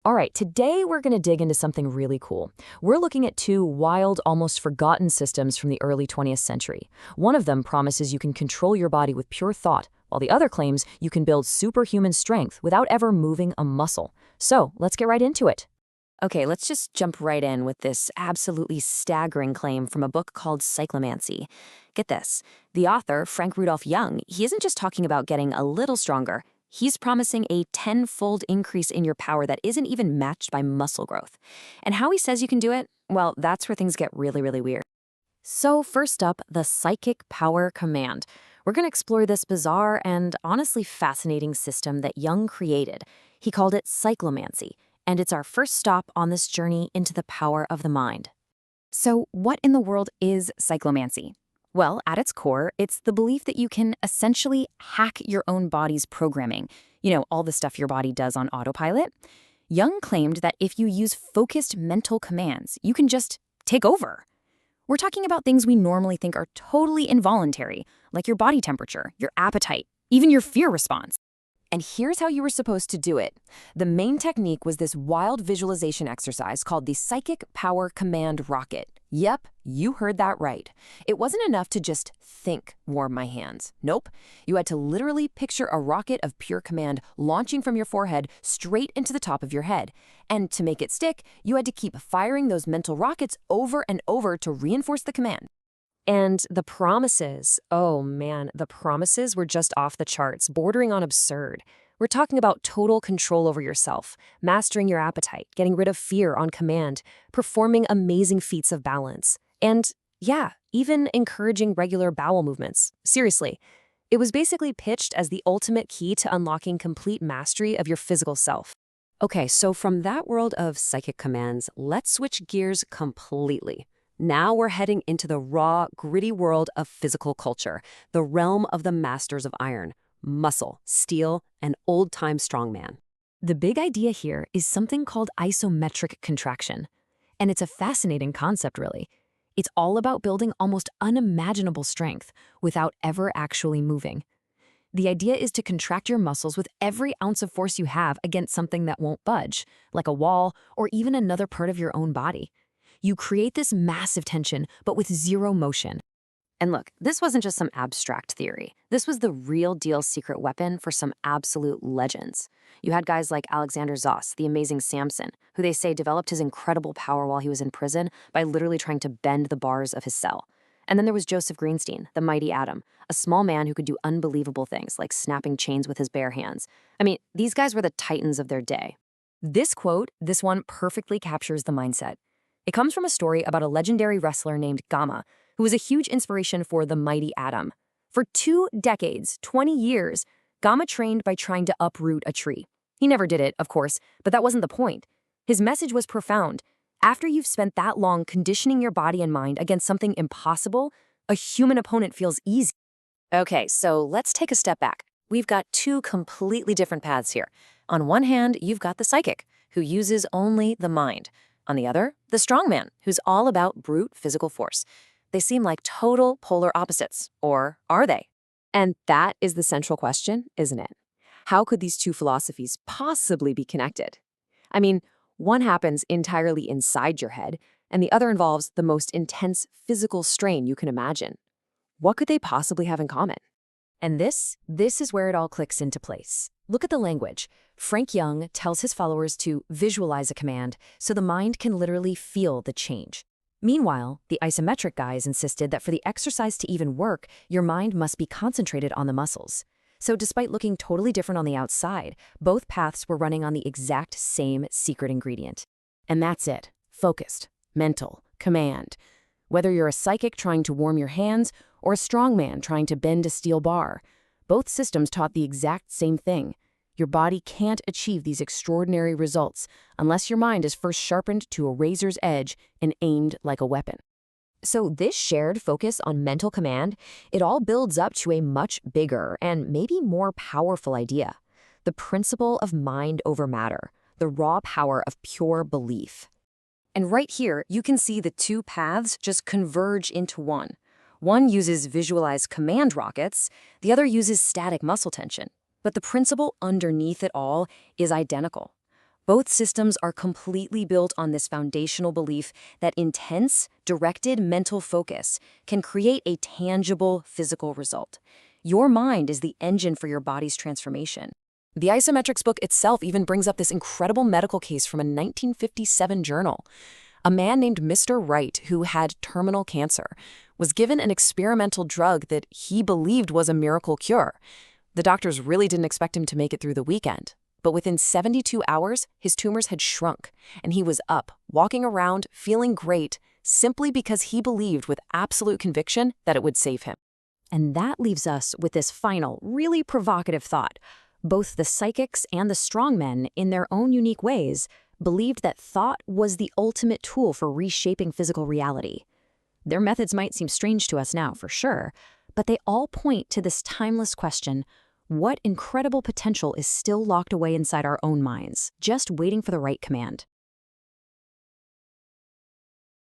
All right, today we're going to dig into something really cool. We're looking at two wild, almost forgotten systems from the early 20th century. One of them promises you can control your body with pure thought, while the other claims you can build superhuman strength without ever moving a muscle. So let's get right into it. Okay, let's just jump right in with this absolutely staggering claim from a book called Cyclomancy. Get this. The author, Frank Rudolph Young, he isn't just talking about getting a little stronger. He's promising a tenfold increase in your power that isn't even matched by muscle growth. And how he says you can do it? Well, that's where things get really, really weird. So first up, the psychic power command. We're going to explore this bizarre and honestly fascinating system that Young created. He called it Cyclomancy, and it's our first stop on this journey into the power of the mind. So what in the world is cyclomancy? Well, at its core, it's the belief that you can essentially hack your own body's programming. You know, all the stuff your body does on autopilot. Young claimed that if you use focused mental commands, you can just take over. We're talking about things we normally think are totally involuntary, like your body temperature, your appetite, even your fear response. And here's how you were supposed to do it. The main technique was this wild visualization exercise called the Psychic Power Command Rocket. Yep, you heard that right. It wasn't enough to just think, warm my hands. Nope. You had to literally picture a rocket of pure command launching from your forehead straight into the top of your head. And to make it stick, you had to keep firing those mental rockets over and over to reinforce the command. And the promises, oh man, the promises were just off the charts, bordering on absurd. We're talking about total control over yourself, mastering your appetite, getting rid of fear on command, performing amazing feats of balance, and yeah, even encouraging regular bowel movements. Seriously, it was basically pitched as the ultimate key to unlocking complete mastery of your physical self. Okay, so from that world of psychic commands, let's switch gears completely. Now we're heading into the raw, gritty world of physical culture, the realm of the masters of iron, muscle, steel, and old-time strongman. The big idea here is something called isometric contraction. And it's a fascinating concept, really. It's all about building almost unimaginable strength without ever actually moving. The idea is to contract your muscles with every ounce of force you have against something that won't budge, like a wall or even another part of your own body. You create this massive tension, but with zero motion. And look, this wasn't just some abstract theory. This was the real deal secret weapon for some absolute legends. You had guys like Alexander Zoss, the amazing Samson, who they say developed his incredible power while he was in prison by literally trying to bend the bars of his cell. And then there was Joseph Greenstein, the mighty atom, a small man who could do unbelievable things like snapping chains with his bare hands. I mean, these guys were the titans of their day. This quote, this one perfectly captures the mindset. It comes from a story about a legendary wrestler named Gama, who was a huge inspiration for the mighty atom. For 2 decades, 20 years, Gama trained by trying to uproot a tree. He never did it, of course, but that wasn't the point. His message was profound. After you've spent that long conditioning your body and mind against something impossible, a human opponent feels easy. Okay, so let's take a step back. We've got two completely different paths here. On one hand, you've got the psychic, who uses only the mind. On the other, the strongman, who's all about brute physical force. They seem like total polar opposites, or are they? And that is the central question, isn't it? How could these two philosophies possibly be connected? I mean, one happens entirely inside your head, and the other involves the most intense physical strain you can imagine. What could they possibly have in common? And this is where it all clicks into place. Look at the language. Frank Young tells his followers to visualize a command so the mind can literally feel the change. Meanwhile, the isometric guys insisted that for the exercise to even work, your mind must be concentrated on the muscles. So despite looking totally different on the outside, both paths were running on the exact same secret ingredient. And that's it. Focused, mental, command. Whether you're a psychic trying to warm your hands or a strongman trying to bend a steel bar, both systems taught the exact same thing. Your body can't achieve these extraordinary results unless your mind is first sharpened to a razor's edge and aimed like a weapon. So this shared focus on mental command, it all builds up to a much bigger and maybe more powerful idea. The principle of mind over matter, the raw power of pure belief. And right here, you can see the two paths just converge into one. One uses visualized command rockets, the other uses static muscle tension. But the principle underneath it all is identical. Both systems are completely built on this foundational belief that intense, directed mental focus can create a tangible physical result. Your mind is the engine for your body's transformation. The isometrics book itself even brings up this incredible medical case from a 1957 journal. A man named Mr. Wright, who had terminal cancer, was given an experimental drug that he believed was a miracle cure. The doctors really didn't expect him to make it through the weekend. But within 72 hours, his tumors had shrunk, and he was up, walking around, feeling great, simply because he believed with absolute conviction that it would save him. And that leaves us with this final, really provocative thought. Both the psychics and the strongmen, in their own unique ways, believed that thought was the ultimate tool for reshaping physical reality. Their methods might seem strange to us now, for sure, but they all point to this timeless question: what incredible potential is still locked away inside our own minds, just waiting for the right command?